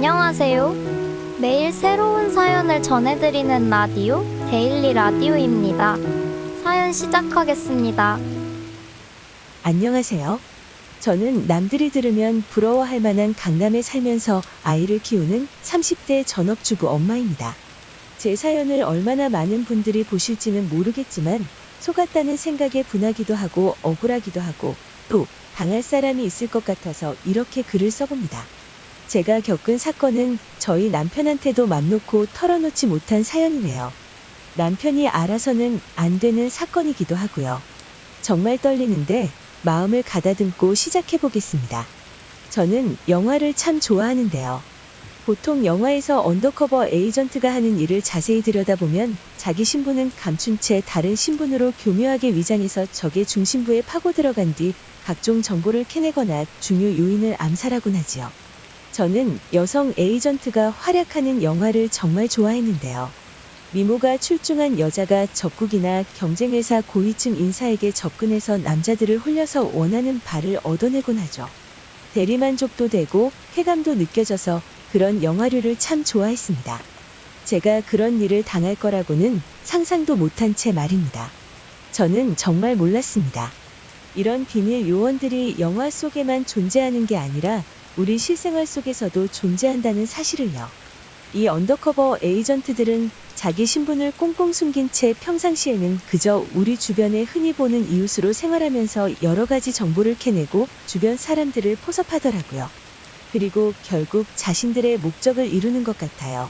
안녕하세요. 매일 새로운 사연을 전해드리는 라디오, 데일리 라디오입니다. 사연 시작하겠습니다. 안녕하세요. 저는 남들이 들으면 부러워할 만한 강남에 살면서 아이를 키우는 30대 전업주부 엄마입니다. 제 사연을 얼마나 많은 분들이 보실지는 모르겠지만 속았다는 생각에 분하기도 하고 억울하기도 하고 또 당할 사람이 있을 것 같아서 이렇게 글을 써봅니다. 제가 겪은 사건은 저희 남편한테도 맘 놓고 털어놓지 못한 사연이네요. 남편이 알아서는 안 되는 사건이기도 하고요. 정말 떨리는데 마음을 가다듬고 시작해보겠습니다. 저는 영화를 참 좋아하는데요. 보통 영화에서 언더커버 에이전트가 하는 일을 자세히 들여다보면 자기 신분은 감춘 채 다른 신분으로 교묘하게 위장해서 적의 중심부에 파고 들어간 뒤 각종 정보를 캐내거나 중요 요인을 암살하곤 하지요. 저는 여성 에이전트가 활약하는 영화를 정말 좋아했는데요. 미모가 출중한 여자가 적국이나 경쟁회사 고위층 인사에게 접근해서 남자들을 홀려서 원하는 바를 얻어내곤 하죠. 대리만족도 되고 쾌감도 느껴져서 그런 영화류를 참 좋아했습니다. 제가 그런 일을 당할 거라고는 상상도 못한 채 말입니다. 저는 정말 몰랐습니다. 이런 비밀 요원들이 영화 속에만 존재하는 게 아니라 우리 실생활 속에서도 존재한다는 사실을요. 이 언더커버 에이전트들은 자기 신분을 꽁꽁 숨긴 채 평상시에는 그저 우리 주변에 흔히 보는 이웃으로 생활하면서 여러 가지 정보를 캐내고 주변 사람들을 포섭하더라고요. 그리고 결국 자신들의 목적을 이루는 것 같아요.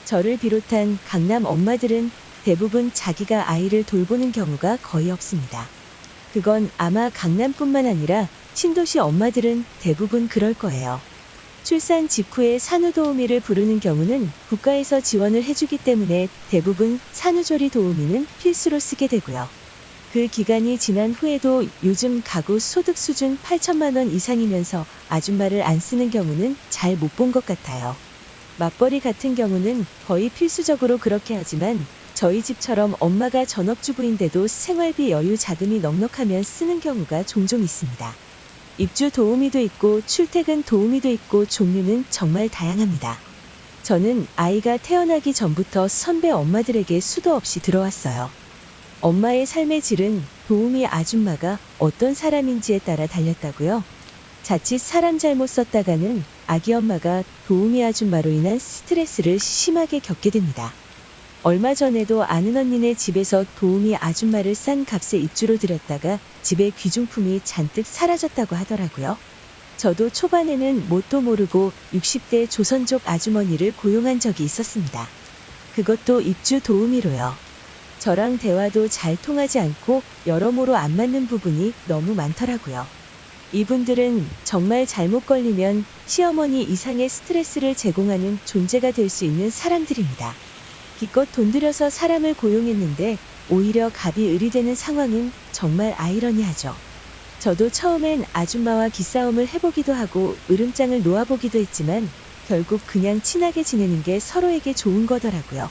저를 비롯한 강남 엄마들은 대부분 자기가 아이를 돌보는 경우가 거의 없습니다. 그건 아마 강남뿐만 아니라 신도시 엄마들은 대부분 그럴 거예요. 출산 직후에 산후도우미를 부르는 경우는 국가에서 지원을 해주기 때문에 대부분 산후조리 도우미는 필수로 쓰게 되고요. 그 기간이 지난 후에도 요즘 가구 소득 수준 8천만 원 이상이면서 아줌마를 안 쓰는 경우는 잘 못 본 것 같아요. 맞벌이 같은 경우는 거의 필수적으로 그렇게 하지만 저희 집처럼 엄마가 전업주부인데도 생활비 여유 자금이 넉넉하면 쓰는 경우가 종종 있습니다. 입주 도우미도 있고 출퇴근 도우미도 있고 종류는 정말 다양합니다. 저는 아이가 태어나기 전부터 선배 엄마들에게 수도 없이 들어왔어요. 엄마의 삶의 질은 도우미 아줌마가 어떤 사람인지에 따라 달렸다고요? 자칫 사람 잘못 썼다가는 아기 엄마가 도우미 아줌마로 인한 스트레스를 심하게 겪게 됩니다. 얼마 전에도 아는 언니네 집에서 도우미 아줌마를 싼 값에 입주로 들였다가 집에 귀중품이 잔뜩 사라졌다고 하더라고요. 저도 초반에는 뭣도 모르고 60대 조선족 아주머니를 고용한 적이 있었습니다. 그것도 입주 도우미로요. 저랑 대화도 잘 통하지 않고 여러모로 안 맞는 부분이 너무 많더라고요. 이분들은 정말 잘못 걸리면 시어머니 이상의 스트레스를 제공하는 존재가 될 수 있는 사람들입니다. 기껏 돈 들여서 사람을 고용했는데 오히려 갑이 을이 되는 상황은 정말 아이러니하죠. 저도 처음엔 아줌마와 기싸움을 해보기도 하고 으름장을 놓아보기도 했지만 결국 그냥 친하게 지내는 게 서로에게 좋은 거더라고요.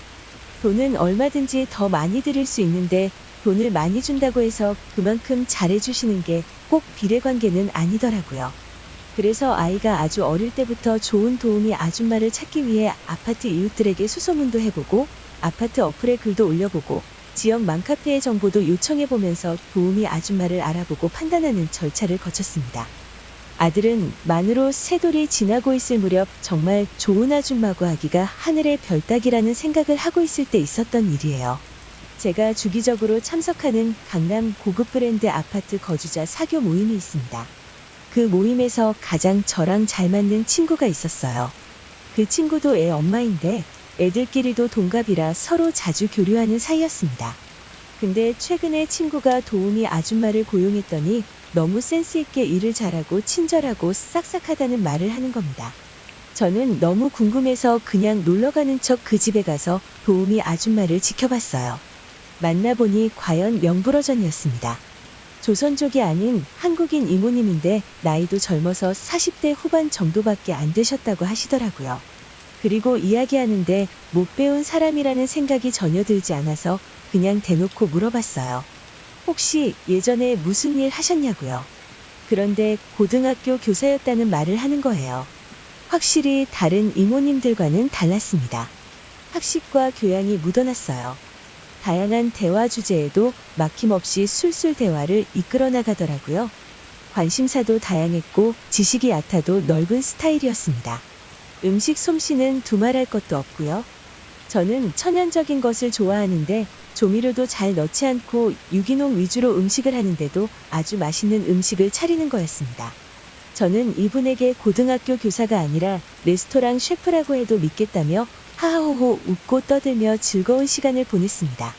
돈은 얼마든지 더 많이 드릴 수 있는데 돈을 많이 준다고 해서 그만큼 잘해주시는 게 꼭 비례관계는 아니더라고요. 그래서 아이가 아주 어릴 때부터 좋은 도우미 아줌마를 찾기 위해 아파트 이웃들에게 수소문도 해보고 아파트 어플에 글도 올려보고 지역 맘카페의 정보도 요청해보면서 도우미 아줌마를 알아보고 판단하는 절차를 거쳤습니다. 아들은 만으로 세 돌이 지나고 있을 무렵 정말 좋은 아줌마고 하기가 하늘의 별 따기라는 생각을 하고 있을 때 있었던 일이에요. 제가 주기적으로 참석하는 강남 고급 브랜드 아파트 거주자 사교 모임이 있습니다. 그 모임에서 가장 저랑 잘 맞는 친구가 있었어요. 그 친구도 애 엄마인데 애들끼리도 동갑이라 서로 자주 교류하는 사이였습니다. 근데 최근에 친구가 도우미 아줌마를 고용했더니 너무 센스 있게 일을 잘하고 친절하고 싹싹하다는 말을 하는 겁니다. 저는 너무 궁금해서 그냥 놀러가는 척 그 집에 가서 도우미 아줌마를 지켜봤어요. 만나보니 과연 명불허전이었습니다. 조선족이 아닌 한국인 이모님인데 나이도 젊어서 40대 후반 정도밖에 안 되셨다고 하시더라고요. 그리고 이야기하는데 못 배운 사람이라는 생각이 전혀 들지 않아서 그냥 대놓고 물어봤어요. 혹시 예전에 무슨 일 하셨냐고요. 그런데 고등학교 교사였다는 말을 하는 거예요. 확실히 다른 이모님들과는 달랐습니다. 학식과 교양이 묻어났어요. 다양한 대화 주제에도 막힘없이 술술 대화를 이끌어 나가더라고요. 관심사도 다양했고 지식이 얕아도 넓은 스타일이었습니다. 음식 솜씨는 두말할 것도 없고요. 저는 천연적인 것을 좋아하는데 조미료도 잘 넣지 않고 유기농 위주로 음식을 하는데도 아주 맛있는 음식을 차리는 거였습니다. 저는 이분에게 고등학교 교사가 아니라 레스토랑 셰프라고 해도 믿겠다며 하하호호 웃고 떠들며 즐거운 시간을 보냈습니다.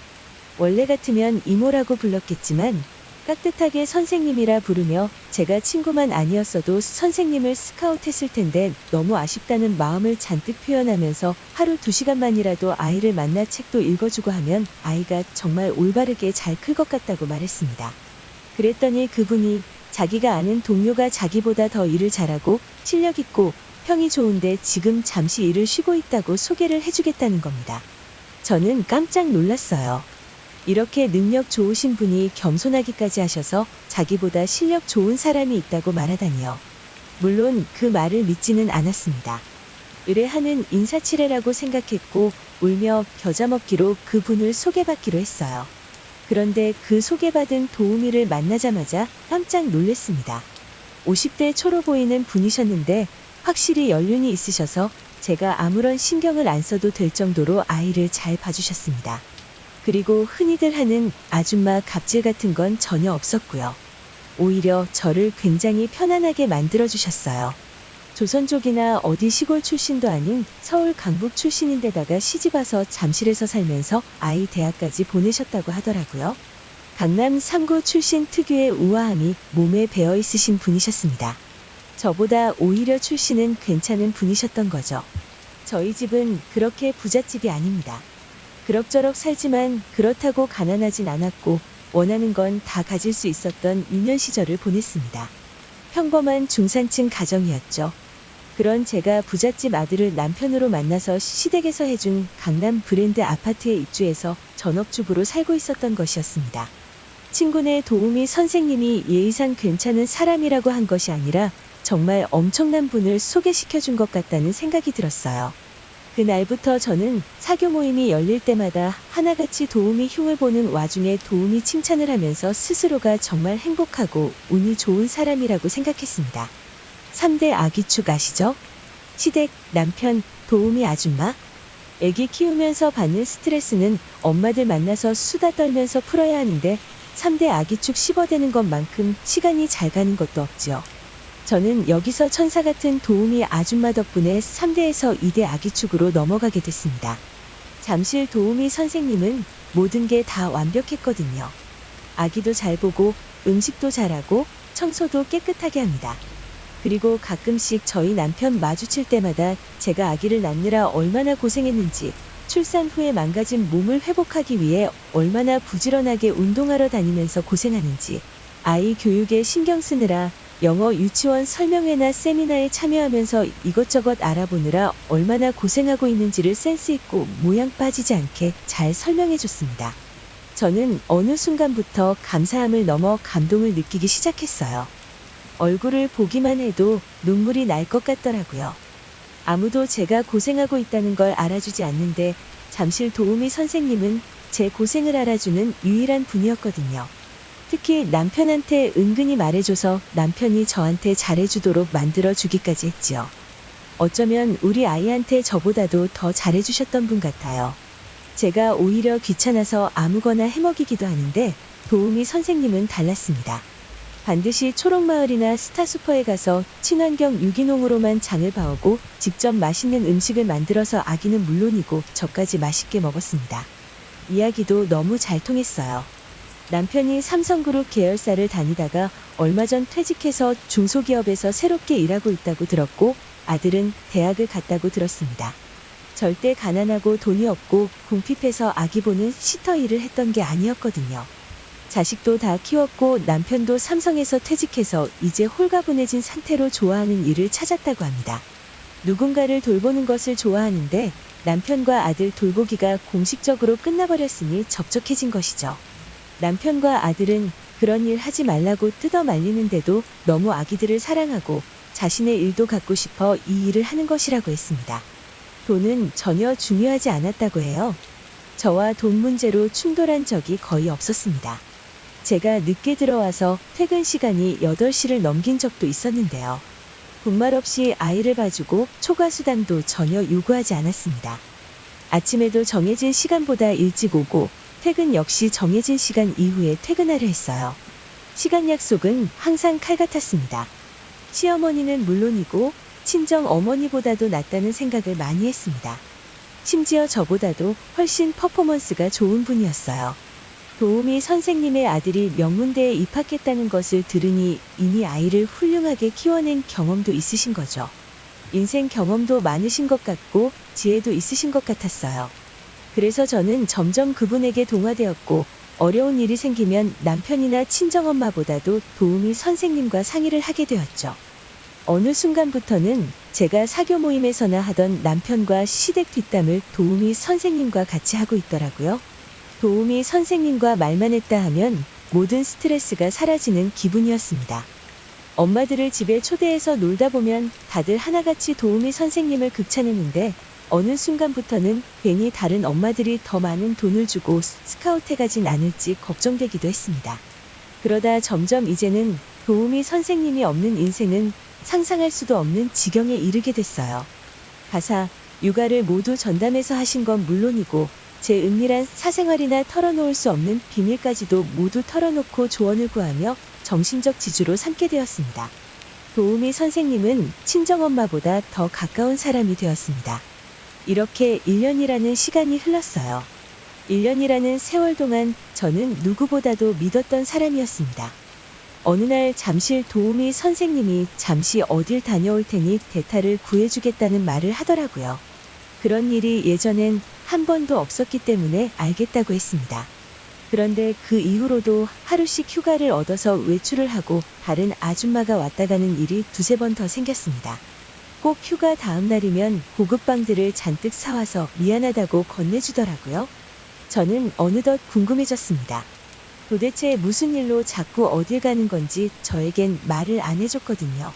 원래 같으면 이모라고 불렀겠지만 깍듯하게 선생님이라 부르며 제가 친구만 아니었어도 선생님을 스카우트했을 텐데 너무 아쉽다는 마음을 잔뜩 표현하면서 하루 2시간만이라도 아이를 만나 책도 읽어주고 하면 아이가 정말 올바르게 잘 클 것 같다고 말했습니다. 그랬더니 그분이 자기가 아는 동료가 자기보다 더 일을 잘하고 실력 있고 평이 좋은데 지금 잠시 일을 쉬고 있다고 소개를 해주겠다는 겁니다. 저는 깜짝 놀랐어요. 이렇게 능력 좋으신 분이 겸손하기까지 하셔서 자기보다 실력 좋은 사람이 있다고 말하다니요. 물론 그 말을 믿지는 않았습니다. 의뢰하는 인사치레라고 생각했고 울며 겨자 먹기로 그분을 소개받기로 했어요. 그런데 그 소개받은 도우미를 만나자마자 깜짝 놀랐습니다. 50대 초로 보이는 분이셨는데 확실히 연륜이 있으셔서 제가 아무런 신경을 안 써도 될 정도로 아이를 잘 봐주셨습니다. 그리고 흔히들 하는 아줌마 갑질 같은 건 전혀 없었고요. 오히려 저를 굉장히 편안하게 만들어주셨어요. 조선족이나 어디 시골 출신도 아닌 서울 강북 출신인데다가 시집와서 잠실에서 살면서 아이 대학까지 보내셨다고 하더라고요. 강남 3구 출신 특유의 우아함이 몸에 배어 있으신 분이셨습니다. 저보다 오히려 출신은 괜찮은 분이셨던 거죠. 저희 집은 그렇게 부잣집이 아닙니다. 그럭저럭 살지만 그렇다고 가난하진 않았고 원하는 건 다 가질 수 있었던 유년 시절을 보냈습니다. 평범한 중산층 가정이었죠. 그런 제가 부잣집 아들을 남편으로 만나서 시댁에서 해준 강남 브랜드 아파트에 입주해서 전업주부로 살고 있었던 것이었습니다. 친구네 도우미 선생님이 예의상 괜찮은 사람이라고 한 것이 아니라 정말 엄청난 분을 소개시켜 준 것 같다는 생각이 들었어요. 그날부터 저는 사교 모임이 열릴 때마다 하나같이 도우미 흉을 보는 와중에 도우미 칭찬을 하면서 스스로가 정말 행복하고 운이 좋은 사람이라고 생각했습니다. 3대 아기축 아시죠? 시댁, 남편, 도우미 아줌마. 애기 키우면서 받는 스트레스는 엄마들 만나서 수다 떨면서 풀어야 하는데 3대 아기축 씹어대는 것만큼 시간이 잘 가는 것도 없지요. 저는 여기서 천사 같은 도우미 아줌마 덕분에 3대에서 2대 아기축으로 넘어가게 됐습니다. 잠실 도우미 선생님은 모든 게 다 완벽했거든요. 아기도 잘 보고 음식도 잘하고 청소도 깨끗하게 합니다. 그리고 가끔씩 저희 남편 마주칠 때마다 제가 아기를 낳느라 얼마나 고생했는지, 출산 후에 망가진 몸을 회복하기 위해 얼마나 부지런하게 운동하러 다니면서 고생하는지, 아이 교육에 신경 쓰느라 영어 유치원 설명회나 세미나에 참여하면서 이것저것 알아보느라 얼마나 고생하고 있는지를 센스 있고 모양 빠지지 않게 잘 설명해 줬습니다. 저는 어느 순간부터 감사함을 넘어 감동을 느끼기 시작했어요. 얼굴을 보기만 해도 눈물이 날 것 같더라고요. 아무도 제가 고생하고 있다는 걸 알아주지 않는데 잠실 도우미 선생님은 제 고생을 알아주는 유일한 분이었거든요. 특히 남편한테 은근히 말해줘서 남편이 저한테 잘해주도록 만들어주기까지 했지요. 어쩌면 우리 아이한테 저보다도 더 잘해주셨던 분 같아요. 제가 오히려 귀찮아서 아무거나 해먹이기도 하는데 도우미 선생님은 달랐습니다. 반드시 초록마을이나 스타슈퍼에 가서 친환경 유기농으로만 장을 봐오고 직접 맛있는 음식을 만들어서 아기는 물론이고 저까지 맛있게 먹었습니다. 이야기도 너무 잘 통했어요. 남편이 삼성그룹 계열사를 다니다가 얼마 전 퇴직해서 중소기업에서 새롭게 일하고 있다고 들었고 아들은 대학을 갔다고 들었습니다. 절대 가난하고 돈이 없고 궁핍해서 아기 보는 시터 일을 했던 게 아니었거든요. 자식도 다 키웠고 남편도 삼성에서 퇴직해서 이제 홀가분해진 상태로 좋아하는 일을 찾았다고 합니다. 누군가를 돌보는 것을 좋아하는데 남편과 아들 돌보기가 공식적으로 끝나버렸으니 적적해진 것이죠. 남편과 아들은 그런 일 하지 말라고 뜯어 말리는데도 너무 아기들을 사랑하고 자신의 일도 갖고 싶어 이 일을 하는 것이라고 했습니다. 돈은 전혀 중요하지 않았다고 해요. 저와 돈 문제로 충돌한 적이 거의 없었습니다. 제가 늦게 들어와서 퇴근 시간이 8시를 넘긴 적도 있었는데요. 분말 없이 아이를 봐주고 초과 수당도 전혀 요구하지 않았습니다. 아침에도 정해진 시간보다 일찍 오고 퇴근 역시 정해진 시간 이후에 퇴근하려 했어요. 시간 약속은 항상 칼 같았습니다. 시어머니는 물론이고 친정 어머니보다도 낫다는 생각을 많이 했습니다. 심지어 저보다도 훨씬 퍼포먼스가 좋은 분이었어요. 도우미 선생님의 아들이 명문대에 입학했다는 것을 들으니 이미 아이를 훌륭하게 키워낸 경험도 있으신 거죠. 인생 경험도 많으신 것 같고 지혜도 있으신 것 같았어요. 그래서 저는 점점 그분에게 동화되었고 어려운 일이 생기면 남편이나 친정엄마보다도 도우미 선생님과 상의를 하게 되었죠. 어느 순간부터는 제가 사교 모임에서나 하던 남편과 시댁 뒷담을 도우미 선생님과 같이 하고 있더라고요. 도우미 선생님과 말만 했다 하면 모든 스트레스가 사라지는 기분이었습니다. 엄마들을 집에 초대해서 놀다 보면 다들 하나같이 도우미 선생님을 극찬했는데 어느 순간부터는 괜히 다른 엄마들이 더 많은 돈을 주고 스카우트에 가진 않을지 걱정되기도 했습니다. 그러다 점점 이제는 도우미 선생님이 없는 인생은 상상할 수도 없는 지경에 이르게 됐어요. 가사, 육아를 모두 전담해서 하신 건 물론이고 제 은밀한 사생활이나 털어놓을 수 없는 비밀까지도 모두 털어놓고 조언을 구하며 정신적 지주로 삼게 되었습니다. 도우미 선생님은 친정엄마보다 더 가까운 사람이 되었습니다. 이렇게 1년이라는 시간이 흘렀어요. 1년이라는 세월 동안 저는 누구보다도 믿었던 사람이었습니다. 어느 날 잠실 도우미 선생님이 잠시 어딜 다녀올 테니 대타를 구해주겠다는 말을 하더라고요. 그런 일이 예전엔 한 번도 없었기 때문에 알겠다고 했습니다. 그런데 그 이후로도 하루씩 휴가를 얻어서 외출을 하고 다른 아줌마가 왔다 가는 일이 두세 번 더 생겼습니다. 꼭 휴가 다음 날이면 고급 빵들을 잔뜩 사와서 미안하다고 건네주더라고요. 저는 어느덧 궁금해졌습니다. 도대체 무슨 일로 자꾸 어딜 가는 건지 저에겐 말을 안 해줬거든요.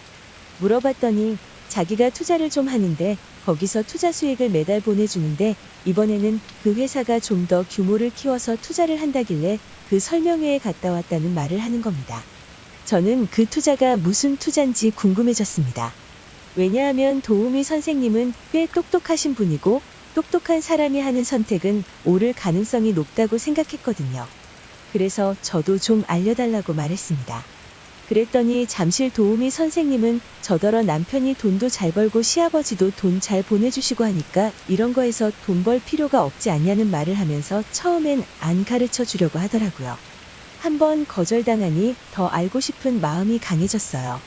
물어봤더니 자기가 투자를 좀 하는데 거기서 투자 수익을 매달 보내주는데 이번에는 그 회사가 좀 더 규모를 키워서 투자를 한다길래 그 설명회에 갔다 왔다는 말을 하는 겁니다. 저는 그 투자가 무슨 투자인지 궁금해졌습니다. 왜냐하면 도우미 선생님은 꽤 똑똑하신 분이고 똑똑한 사람이 하는 선택은 옳을 가능성이 높다고 생각했거든요. 그래서 저도 좀 알려달라고 말했습니다. 그랬더니 잠실 도우미 선생님은 저더러 남편이 돈도 잘 벌고 시아버지도 돈 잘 보내주시고 하니까 이런 거에서 돈 벌 필요가 없지 않냐는 말을 하면서 처음엔 안 가르쳐 주려고 하더라고요. 한번 거절당하니 더 알고 싶은 마음이 강해졌어요.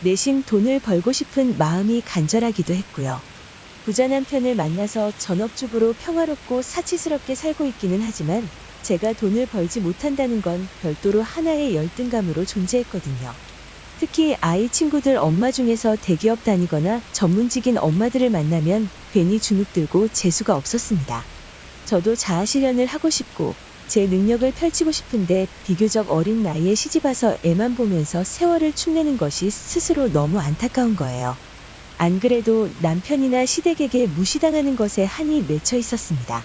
내심 돈을 벌고 싶은 마음이 간절하기도 했고요. 부자 남편을 만나서 전업주부로 평화롭고 사치스럽게 살고 있기는 하지만 제가 돈을 벌지 못한다는 건 별도로 하나의 열등감으로 존재했거든요. 특히 아이 친구들 엄마 중에서 대기업 다니거나 전문직인 엄마들을 만나면 괜히 주눅들고 재수가 없었습니다. 저도 자아실현을 하고 싶고 제 능력을 펼치고 싶은데 비교적 어린 나이에 시집와서 애만 보면서 세월을 축내는 것이 스스로 너무 안타까운 거예요. 안 그래도 남편이나 시댁에게 무시당하는 것에 한이 맺혀 있었습니다.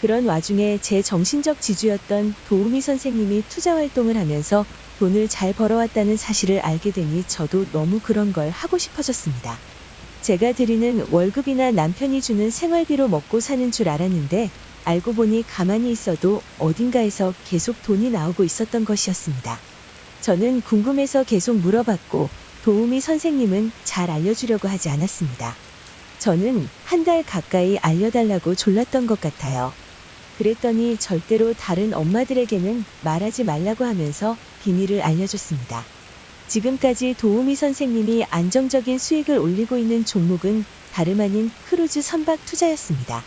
그런 와중에 제 정신적 지주였던 도우미 선생님이 투자 활동을 하면서 돈을 잘 벌어왔다는 사실을 알게 되니 저도 너무 그런 걸 하고 싶어졌습니다. 제가 드리는 월급이나 남편이 주는 생활비로 먹고 사는 줄 알았는데 알고 보니 가만히 있어도 어딘가에서 계속 돈이 나오고 있었던 것이었습니다. 저는 궁금해서 계속 물어봤고 도우미 선생님은 잘 알려주려고 하지 않았습니다. 저는 한 달 가까이 알려달라고 졸랐던 것 같아요. 그랬더니 절대로 다른 엄마들에게는 말하지 말라고 하면서 비밀을 알려줬습니다. 지금까지 도우미 선생님이 안정적인 수익을 올리고 있는 종목은 다름 아닌 크루즈 선박 투자였습니다.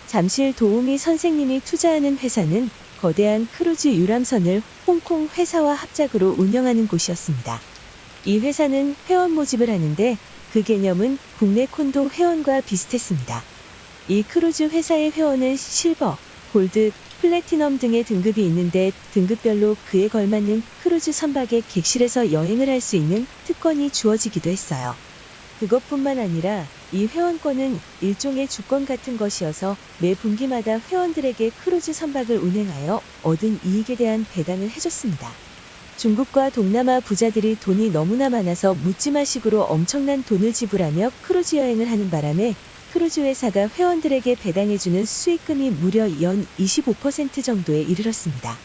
잠실 도우미 선생님이 투자하는 회사는 거대한 크루즈 유람선을 홍콩 회사와 합작으로 운영하는 곳이었습니다. 이 회사는 회원 모집을 하는데 그 개념은 국내 콘도 회원과 비슷했습니다. 이 크루즈 회사의 회원은 실버, 골드, 플래티넘 등의 등급이 있는데 등급별로 그에 걸맞는 크루즈 선박의 객실에서 여행을 할 수 있는 특권이 주어지기도 했어요. 그것뿐만 아니라 이 회원권은 일종의 주권 같은 것이어서 매 분기마다 회원들에게 크루즈 선박을 운행하여 얻은 이익에 대한 배당을 해줬습니다. 중국과 동남아 부자들이 돈이 너무나 많아서 묻지마식으로 엄청난 돈을 지불하며 크루즈 여행을 하는 바람에 크루즈 회사가 회원들에게 배당해주는 수익금이 무려 연 25% 정도에 이르렀습니다.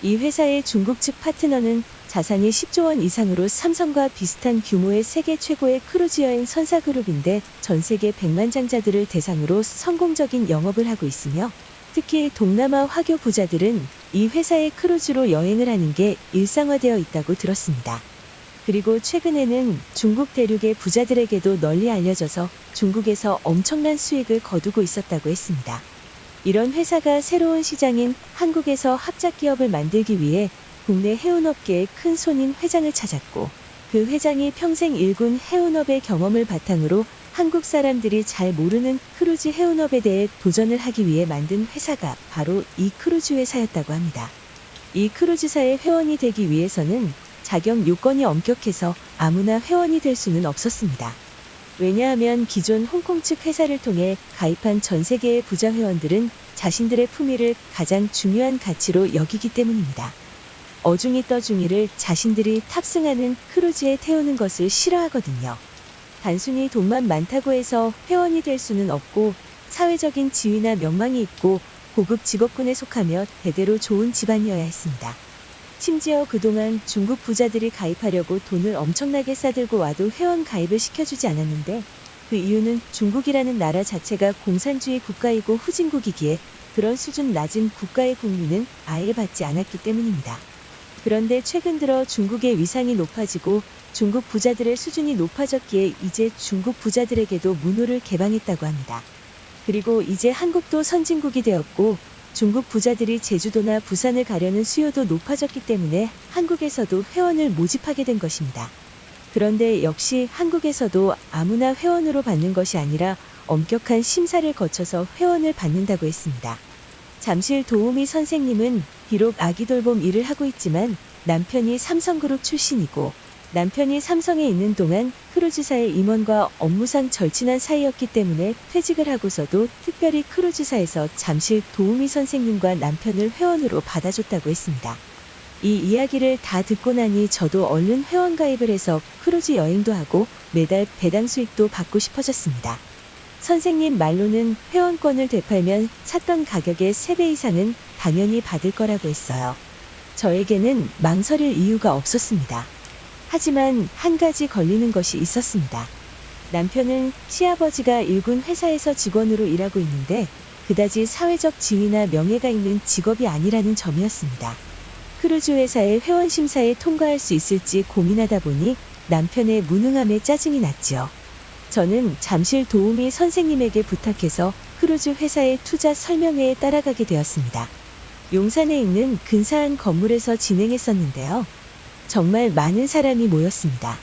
이 회사의 중국 측 파트너는 자산이 10조 원 이상으로 삼성과 비슷한 규모의 세계 최고의 크루즈 여행 선사 그룹인데 전 세계 백만장자들을 대상으로 성공적인 영업을 하고 있으며 특히 동남아 화교 부자들은 이 회사의 크루즈로 여행을 하는 게 일상화되어 있다고 들었습니다. 그리고 최근에는 중국 대륙의 부자들에게도 널리 알려져서 중국에서 엄청난 수익을 거두고 있었다고 했습니다. 이런 회사가 새로운 시장인 한국에서 합작 기업을 만들기 위해 국내 해운업계의 큰 손인 회장을 찾았고 그 회장이 평생 일군 해운업의 경험을 바탕으로 한국 사람들이 잘 모르는 크루즈 해운업에 대해 도전을 하기 위해 만든 회사가 바로 이 크루즈 회사였다고 합니다. 이 크루즈사의 회원이 되기 위해서는 자격 요건이 엄격해서 아무나 회원이 될 수는 없었습니다. 왜냐하면 기존 홍콩 측 회사를 통해 가입한 전 세계의 부자 회원들은 자신들의 품위를 가장 중요한 가치로 여기기 때문입니다. 어중이 떠중이를 자신들이 탑승하는 크루즈에 태우는 것을 싫어하거든요. 단순히 돈만 많다고 해서 회원이 될 수는 없고 사회적인 지위나 명망이 있고 고급 직업군에 속하며 대대로 좋은 집안이어야 했습니다. 심지어 그동안 중국 부자들이 가입하려고 돈을 엄청나게 싸들고 와도 회원 가입을 시켜주지 않았는데 그 이유는 중국이라는 나라 자체가 공산주의 국가이고 후진국이기에 그런 수준 낮은 국가의 국민은 아예 받지 않았기 때문입니다. 그런데 최근 들어 중국의 위상이 높아지고 중국 부자들의 수준이 높아졌기에 이제 중국 부자들에게도 문호를 개방했다고 합니다. 그리고 이제 한국도 선진국이 되었고 중국 부자들이 제주도나 부산을 가려는 수요도 높아졌기 때문에 한국에서도 회원을 모집하게 된 것입니다. 그런데 역시 한국에서도 아무나 회원으로 받는 것이 아니라 엄격한 심사를 거쳐서 회원을 받는다고 했습니다. 잠실 도우미 선생님은 비록 아기 돌봄 일을 하고 있지만 남편이 삼성그룹 출신이고 남편이 삼성에 있는 동안 크루즈사의 임원과 업무상 절친한 사이였기 때문에 퇴직을 하고서도 특별히 크루즈사에서 잠실 도우미 선생님과 남편을 회원으로 받아줬다고 했습니다. 이 이야기를 다 듣고 나니 저도 얼른 회원 가입을 해서 크루즈 여행도 하고 매달 배당 수익도 받고 싶어졌습니다. 선생님 말로는 회원권을 되팔면 샀던 가격의 3배 이상은 당연히 받을 거라고 했어요. 저에게는 망설일 이유가 없었습니다. 하지만 한 가지 걸리는 것이 있었습니다. 남편은 시아버지가 일군 회사에서 직원으로 일하고 있는데 그다지 사회적 지위나 명예가 있는 직업이 아니라는 점이었습니다. 크루즈 회사의 회원 심사에 통과할 수 있을지 고민하다 보니 남편의 무능함에 짜증이 났지요. 저는 잠실 도우미 선생님에게 부탁해서 크루즈 회사의 투자 설명회에 따라가게 되었습니다. 용산에 있는 근사한 건물에서 진행했었는데요. 정말 많은 사람이 모였습니다.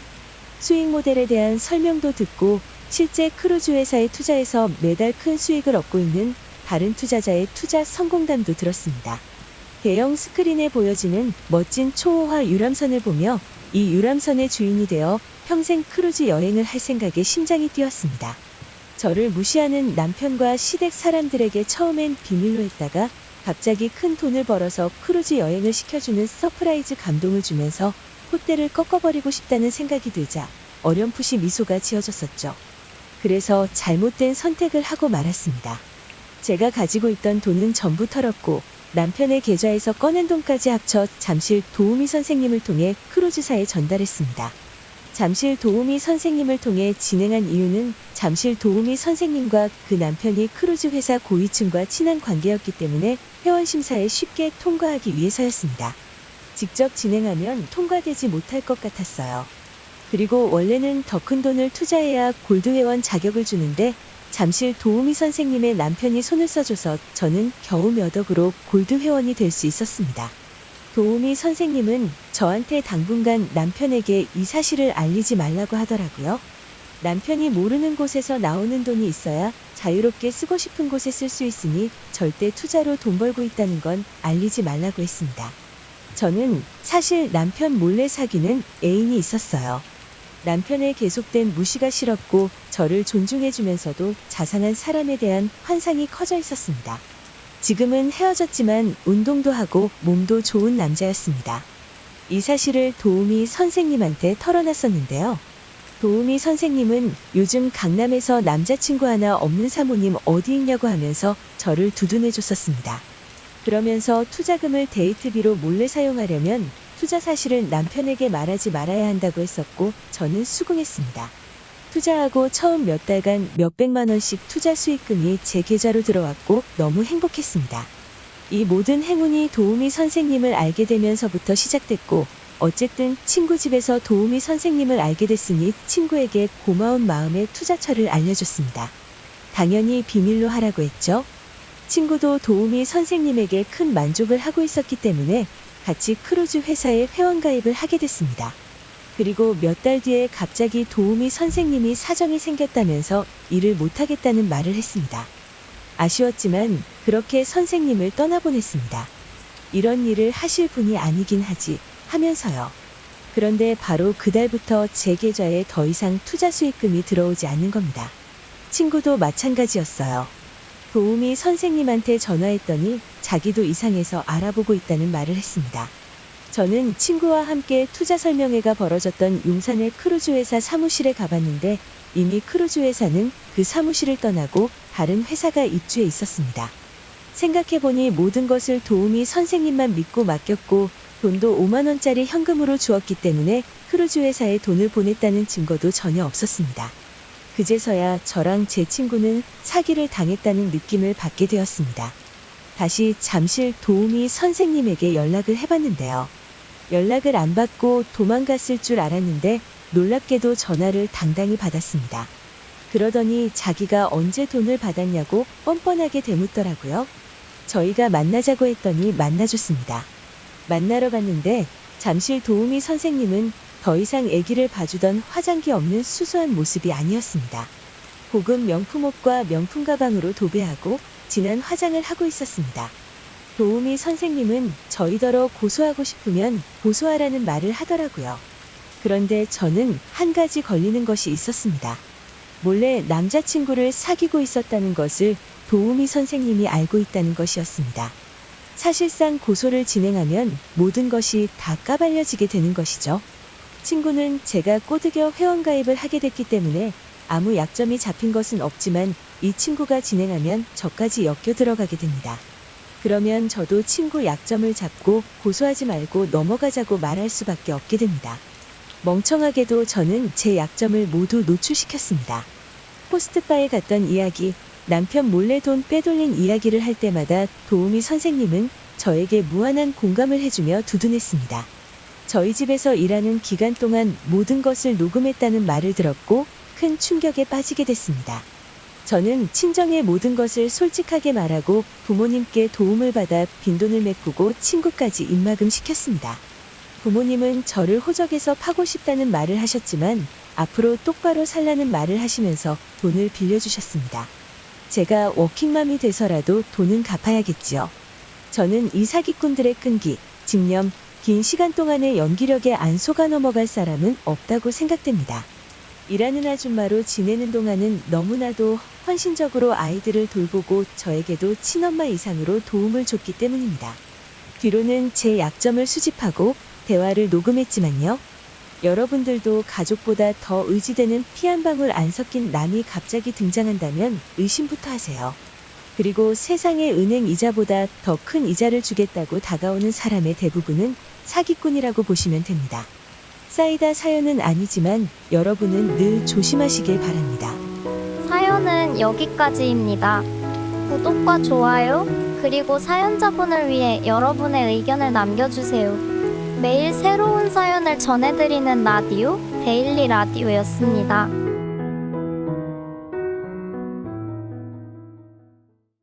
수익 모델에 대한 설명도 듣고 실제 크루즈 회사에 투자해서 매달 큰 수익을 얻고 있는 다른 투자자의 투자 성공담도 들었습니다. 대형 스크린에 보여지는 멋진 초호화 유람선을 보며 이 유람선의 주인이 되어 평생 크루즈 여행을 할 생각에 심장이 뛰었습니다. 저를 무시하는 남편과 시댁 사람들에게 처음엔 비밀로 했다가 갑자기 큰 돈을 벌어서 크루즈 여행을 시켜주는 서프라이즈 감동을 주면서 콧대를 꺾어버리고 싶다는 생각이 들자 어렴풋이 미소가 지어졌었죠. 그래서 잘못된 선택을 하고 말았습니다. 제가 가지고 있던 돈은 전부 털었고 남편의 계좌에서 꺼낸 돈까지 합쳐 잠실 도우미 선생님을 통해 크루즈사에 전달했습니다. 잠실 도우미 선생님을 통해 진행한 이유는 잠실 도우미 선생님과 그 남편이 크루즈 회사 고위층과 친한 관계였기 때문에 회원 심사에 쉽게 통과하기 위해서였습니다. 직접 진행하면 통과되지 못할 것 같았어요. 그리고 원래는 더 큰 돈을 투자해야 골드 회원 자격을 주는데 잠실 도우미 선생님의 남편이 손을 써줘서 저는 겨우 몇 억으로 골드 회원이 될 수 있었습니다. 도우미 선생님은 저한테 당분간 남편에게 이 사실을 알리지 말라고 하더라고요. 남편이 모르는 곳에서 나오는 돈이 있어야 자유롭게 쓰고 싶은 곳에 쓸 수 있으니 절대 투자로 돈 벌고 있다는 건 알리지 말라고 했습니다. 저는 사실 남편 몰래 사귀는 애인이 있었어요. 남편의 계속된 무시가 싫었고 저를 존중해주면서도 자상한 사람에 대한 환상이 커져 있었습니다. 지금은 헤어졌지만 운동도 하고 몸도 좋은 남자였습니다. 이 사실을 도우미 선생님한테 털어놨었는데요. 도우미 선생님은 요즘 강남에서 남자친구 하나 없는 사모님 어디 있냐고 하면서 저를 두둔해줬었습니다. 그러면서 투자금을 데이트비로 몰래 사용하려면 투자 사실을 남편에게 말하지 말아야 한다고 했었고 저는 수긍했습니다. 투자하고 처음 몇 달간 몇백만 원씩 투자 수익금이 제 계좌로 들어왔고 너무 행복했습니다. 이 모든 행운이 도우미 선생님을 알게 되면서부터 시작됐고 어쨌든 친구 집에서 도우미 선생님을 알게 됐으니 친구에게 고마운 마음에 투자처를 알려줬습니다. 당연히 비밀로 하라고 했죠. 친구도 도우미 선생님에게 큰 만족을 하고 있었기 때문에 같이 크루즈 회사에 회원가입을 하게 됐습니다. 그리고 몇 달 뒤에 갑자기 도우미 선생님이 사정이 생겼다면서 일을 못하겠다는 말을 했습니다. 아쉬웠지만 그렇게 선생님을 떠나보냈습니다. 이런 일을 하실 분이 아니긴 하지 하면서요. 그런데 바로 그달부터 제 계좌에 더 이상 투자 수익금이 들어오지 않는 겁니다. 친구도 마찬가지였어요. 도우미 선생님한테 전화했더니 자기도 이상해서 알아보고 있다는 말을 했습니다. 저는 친구와 함께 투자 설명회가 벌어졌던 용산의 크루즈 회사 사무실에 가봤는데 이미 크루즈 회사는 그 사무실을 떠나고 다른 회사가 입주해 있었습니다. 생각해보니 모든 것을 도우미 선생님만 믿고 맡겼고 돈도 5만 원짜리 현금으로 주었기 때문에 크루즈 회사에 돈을 보냈다는 증거도 전혀 없었습니다. 그제서야 저랑 제 친구는 사기를 당했다는 느낌을 받게 되었습니다. 다시 잠실 도우미 선생님에게 연락을 해봤는데요. 연락을 안 받고 도망갔을 줄 알았는데 놀랍게도 전화를 당당히 받았습니다. 그러더니 자기가 언제 돈을 받았냐고 뻔뻔하게 되묻더라고요. 저희가 만나자고 했더니 만나줬습니다. 만나러 갔는데 잠실 도우미 선생님은 더 이상 아기를 봐주던 화장기 없는 수수한 모습이 아니었습니다. 고급 명품 옷과 명품 가방으로 도배하고 진한 화장을 하고 있었습니다. 도우미 선생님은 저희더러 고소하고 싶으면 고소하라는 말을 하더라고요. 그런데 저는 한 가지 걸리는 것이 있었습니다. 몰래 남자친구를 사귀고 있었다는 것을 도우미 선생님이 알고 있다는 것이었습니다. 사실상 고소를 진행하면 모든 것이 다 까발려지게 되는 것이죠. 친구는 제가 꼬드겨 회원가입을 하게 됐기 때문에 아무 약점이 잡힌 것은 없지만 이 친구가 진행하면 저까지 엮여 들어가게 됩니다. 그러면 저도 친구 약점을 잡고 고소하지 말고 넘어가자고 말할 수밖에 없게 됩니다. 멍청하게도 저는 제 약점을 모두 노출시켰습니다. 호스트바에 갔던 이야기, 남편 몰래 돈 빼돌린 이야기를 할 때마다 도우미 선생님은 저에게 무한한 공감을 해주며 두둔했습니다. 저희 집에서 일하는 기간 동안 모든 것을 녹음했다는 말을 들었고 큰 충격에 빠지게 됐습니다. 저는 친정의 모든 것을 솔직하게 말하고 부모님께 도움을 받아 빈돈을 메꾸고 친구까지 입막음 시켰습니다. 부모님은 저를 호적에서 파고 싶다는 말을 하셨지만 앞으로 똑바로 살라는 말을 하시면서 돈을 빌려주셨습니다. 제가 워킹맘이 돼서라도 돈은 갚아야겠지요. 저는 이 사기꾼들의 끈기, 집념, 긴 시간 동안의 연기력에 안 속아 넘어갈 사람은 없다고 생각됩니다. 일하는 아줌마로 지내는 동안은 너무나도 헌신적으로 아이들을 돌보고 저에게도 친엄마 이상으로 도움을 줬기 때문입니다. 뒤로는 제 약점을 수집하고 대화를 녹음했지만요. 여러분들도 가족보다 더 의지되는 피 한 방울 안 섞인 남이 갑자기 등장한다면 의심부터 하세요. 그리고 세상의 은행 이자보다 더 큰 이자를 주겠다고 다가오는 사람의 대부분은 사기꾼이라고 보시면 됩니다. 사이다 사연은 아니지만 여러분은 늘 조심하시길 바랍니다. 사연은 여기까지입니다. 구독과 좋아요, 그리고 사연자분을 위해 여러분의 의견을 남겨주세요. 매일 새로운 사연을 전해드리는 라디오, 데일리 라디오였습니다.